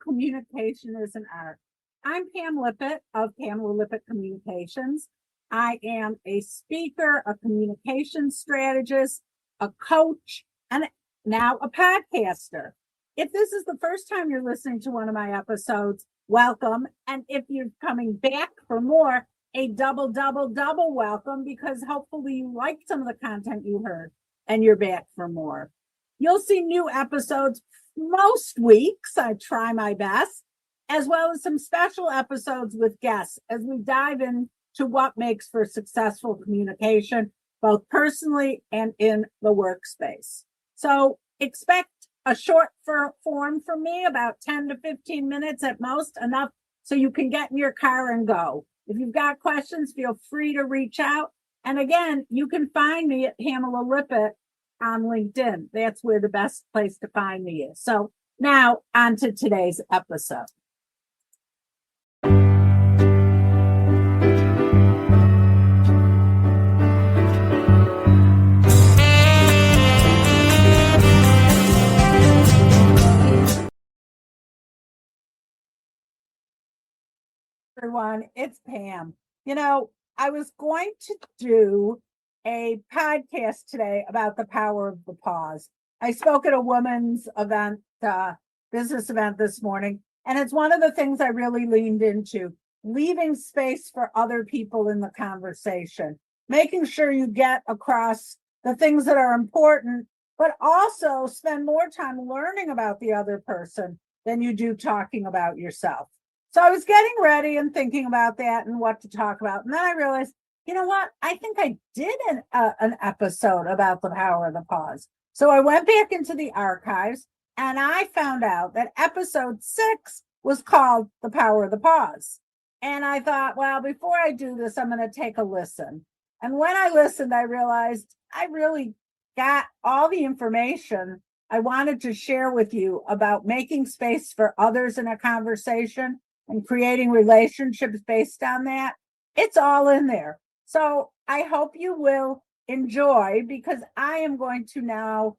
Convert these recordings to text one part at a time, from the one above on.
Communication is an Art. I'm Pam Lippitt of Pamela Lippitt Communications. I am a speaker, a communication strategist, a coach, and now a podcaster. If this is the first time you're listening to one of my episodes, welcome. And if you're coming back for more, a double welcome, because hopefully you liked some of the content you heard and you're back for more. You'll see new episodes most weeks. I try my best, as well as some special episodes with guests as we dive into what makes for successful communication, both personally and in the workspace. So expect a short form from me, about 10 to 15 minutes at most, enough so you can get in your car and go. If you've got questions, feel free to reach out. And again, you can find me at Pamela Lippitt on LinkedIn. That's where the best place to find me is. So now on to today's episode. Everyone, it's Pam. I was going to do a podcast today about the power of the pause. I spoke at a women's event, business event this morning, and it's one of the things I really leaned into, leaving space for other people in the conversation, making sure you get across the things that are important, but also spend more time learning about the other person than you do talking about yourself. So I was getting ready and thinking about that and what to talk about. And then I realized, you know what? I think I did an episode about the power of the pause. So I went back into the archives and I found out that episode 6 was called The Power of the Pause. And I thought, well, before I do this, I'm going to take a listen. And when I listened, I realized I really got all the information I wanted to share with you about making space for others in a conversation and creating relationships based on that. It's all in there. So I hope you will enjoy, because I am going to now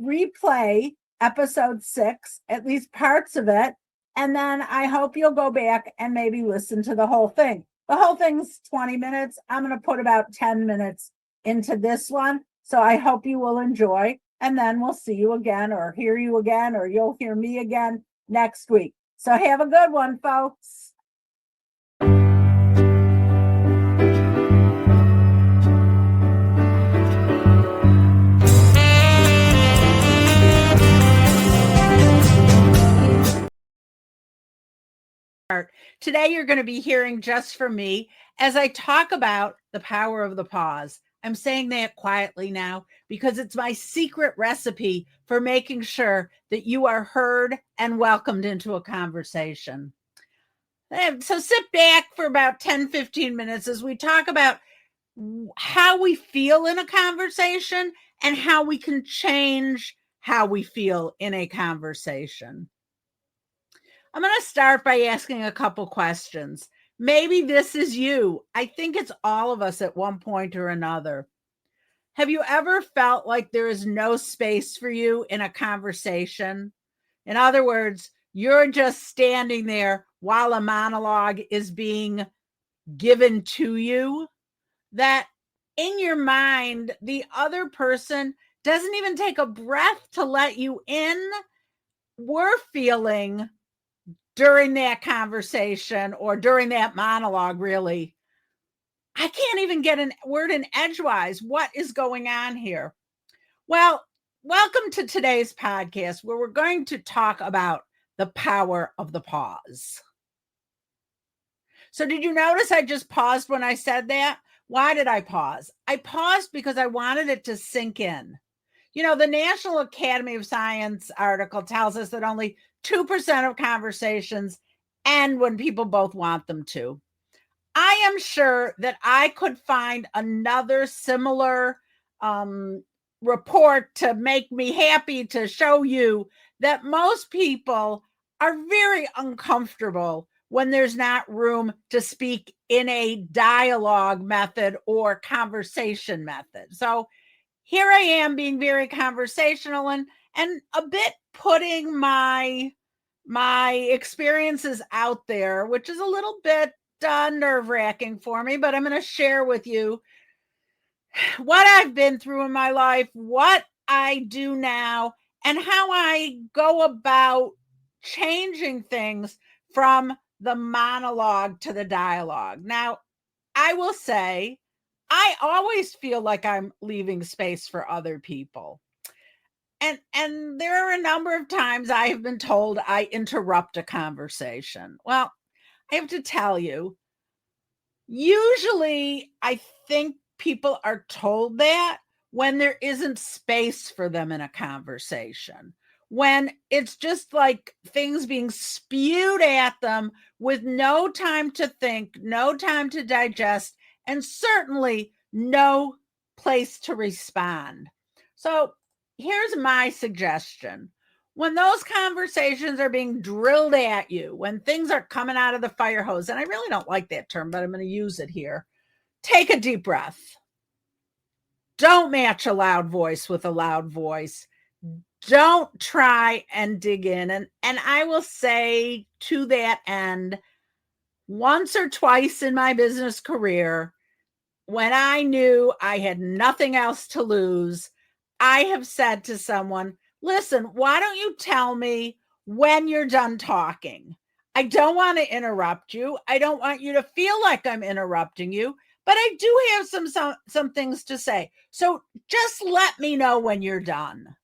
replay episode 6, at least parts of it. And then I hope you'll go back and maybe listen to the whole thing. The whole thing's 20 minutes. I'm going to put about 10 minutes into this one. So I hope you will enjoy. And then we'll see you again, or hear you again, or you'll hear me again next week. So have a good one, folks. Today, you're going to be hearing just from me as I talk about the power of the pause. I'm saying that quietly now because it's my secret recipe for making sure that you are heard and welcomed into a conversation. So sit back for about 10, 15 minutes as we talk about how we feel in a conversation and how we can change how we feel in a conversation. I'm going to start by asking a couple questions. Maybe this is you. I think it's all of us at one point or another. Have you ever felt like there is no space for you in a conversation? In other words, you're just standing there while a monologue is being given to you, that in your mind, the other person doesn't even take a breath to let you in. We're feeling during that conversation or during that monologue, really, I can't even get a word in edgewise. What is going on here? Well, welcome to today's podcast, where we're going to talk about the power of the pause. So did you notice I just paused when I said that? Why did I pause? I paused because I wanted it to sink in. The National Academy of Science article tells us that only 2% of conversations end when people both want them to. I am sure that I could find another similar report to make me happy to show you that most people are very uncomfortable when there's not room to speak in a dialogue method or conversation method. So here I am being very conversational and a bit putting my my experiences out there, which is a little bit nerve-wracking for me, but I'm going to share with you what I've been through in my life, what I do now, and how I go about changing things from the monologue to the dialogue. Now, I will say, I always feel like I'm leaving space for other people. And there are a number of times I have been told I interrupt a conversation. Well, I have to tell you, usually I think people are told that when there isn't space for them in a conversation, when it's just like things being spewed at them with no time to think, no time to digest, and certainly no place to respond. So here's my suggestion. When those conversations are being drilled at you, when things are coming out of the fire hose, and I really don't like that term, but I'm going to use it here, take a deep breath. Don't match a loud voice with a loud voice. Don't try and dig in. And I will say to that end, once or twice in my business career, when I knew I had nothing else to lose, I have said to someone, listen, why don't you tell me when you're done talking? I don't want to interrupt you. I don't want you to feel like I'm interrupting you, but I do have some things to say. So just let me know when you're done.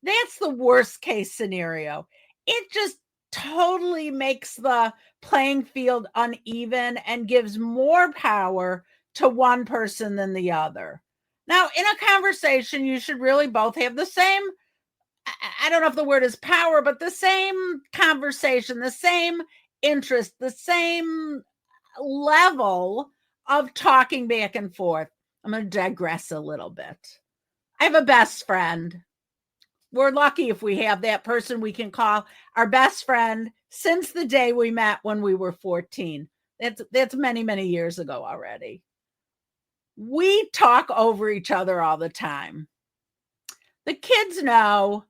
That's the worst case scenario. It just totally makes the playing field uneven and gives more power to one person than the other. Now, in a conversation, you should really both have the same, I don't know if the word is power, but the same conversation, the same interest, the same level of talking back and forth. I'm going to digress a little bit. I have a best friend. We're lucky if we have that person we can call our best friend since the day we met when we were 14. That's many, many years ago already. We talk over each other all the time. The kids know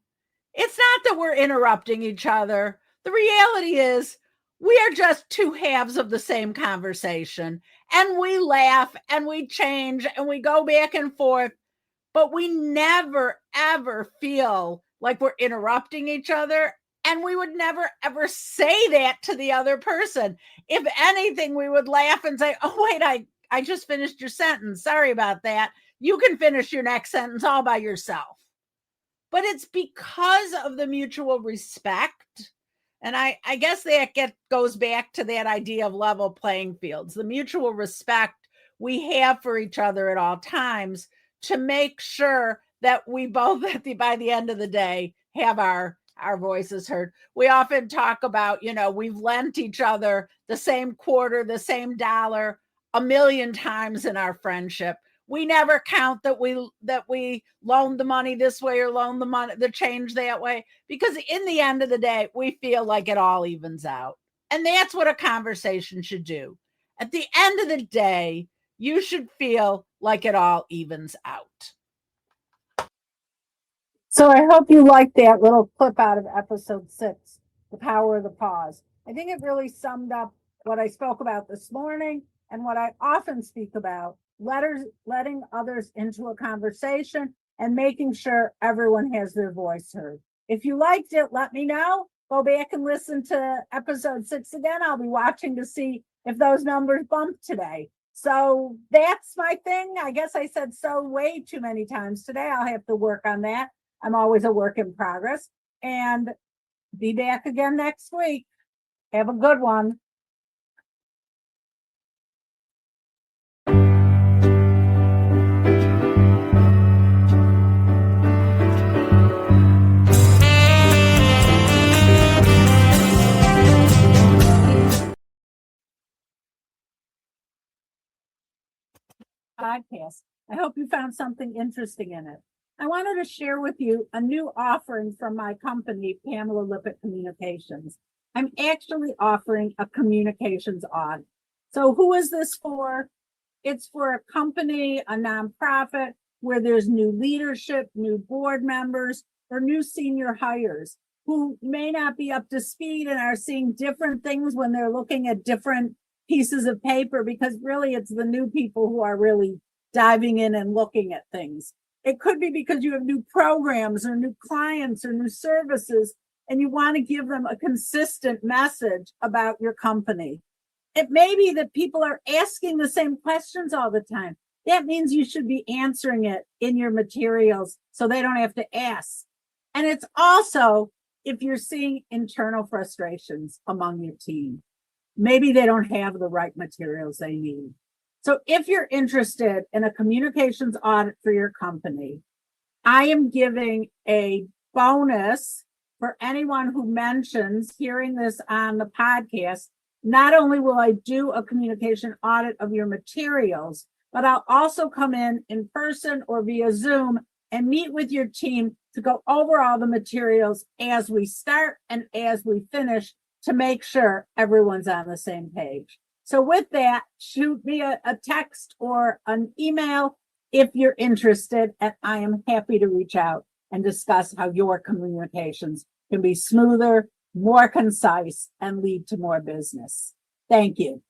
it's not that we're interrupting each other. The reality is we are just two halves of the same conversation, and we laugh and we change and we go back and forth, but we never, ever feel like we're interrupting each other. And we would never, ever say that to the other person. If anything, we would laugh and say, oh, wait, I just finished your sentence. Sorry about that. You can finish your next sentence all by yourself. But it's because of the mutual respect. And I guess that goes back to that idea of level playing fields, the mutual respect we have for each other at all times to make sure that we both by the end of the day have our voices heard. We often talk about, we've lent each other the same quarter, the same dollar a million times in our friendship. We never count that we loaned the money this way or loaned the change that way, because in the end of the day, we feel like it all evens out. And that's what a conversation should do. At the end of the day, you should feel like it all evens out. So I hope you liked that little clip out of episode 6, The Power of the Pause. I think it really summed up what I spoke about this morning and what I often speak about, letting others into a conversation and making sure everyone has their voice heard. If you liked it, let me know. Go back and listen to episode 6 again. I'll be watching to see if those numbers bump today. So that's my thing. I guess I said so way too many times today. I'll have to work on that. I'm always a work in progress, and be back again next week. Have a good one. Podcast. I hope you found something interesting in it. I wanted to share with you a new offering from my company, Pamela Lippitt Communications. I'm actually offering a communications audit. So who is this for? It's for a company, a nonprofit, where there's new leadership, new board members, or new senior hires. who may not be up to speed and are seeing different things when they're looking at different pieces of paper, because really it's the new people who are really diving in and looking at things. It could be because you have new programs or new clients or new services, and you want to give them a consistent message about your company. It may be that people are asking the same questions all the time. That means you should be answering it in your materials so they don't have to ask. And it's also if you're seeing internal frustrations among your team. Maybe they don't have the right materials they need. So if you're interested in a communications audit for your company, I am giving a bonus for anyone who mentions hearing this on the podcast. Not only will I do a communication audit of your materials, but I'll also come in person or via Zoom and meet with your team to go over all the materials as we start and as we finish to make sure everyone's on the same page. So with that, shoot me a text or an email if you're interested, and I am happy to reach out and discuss how your communications can be smoother, more concise, and lead to more business. Thank you.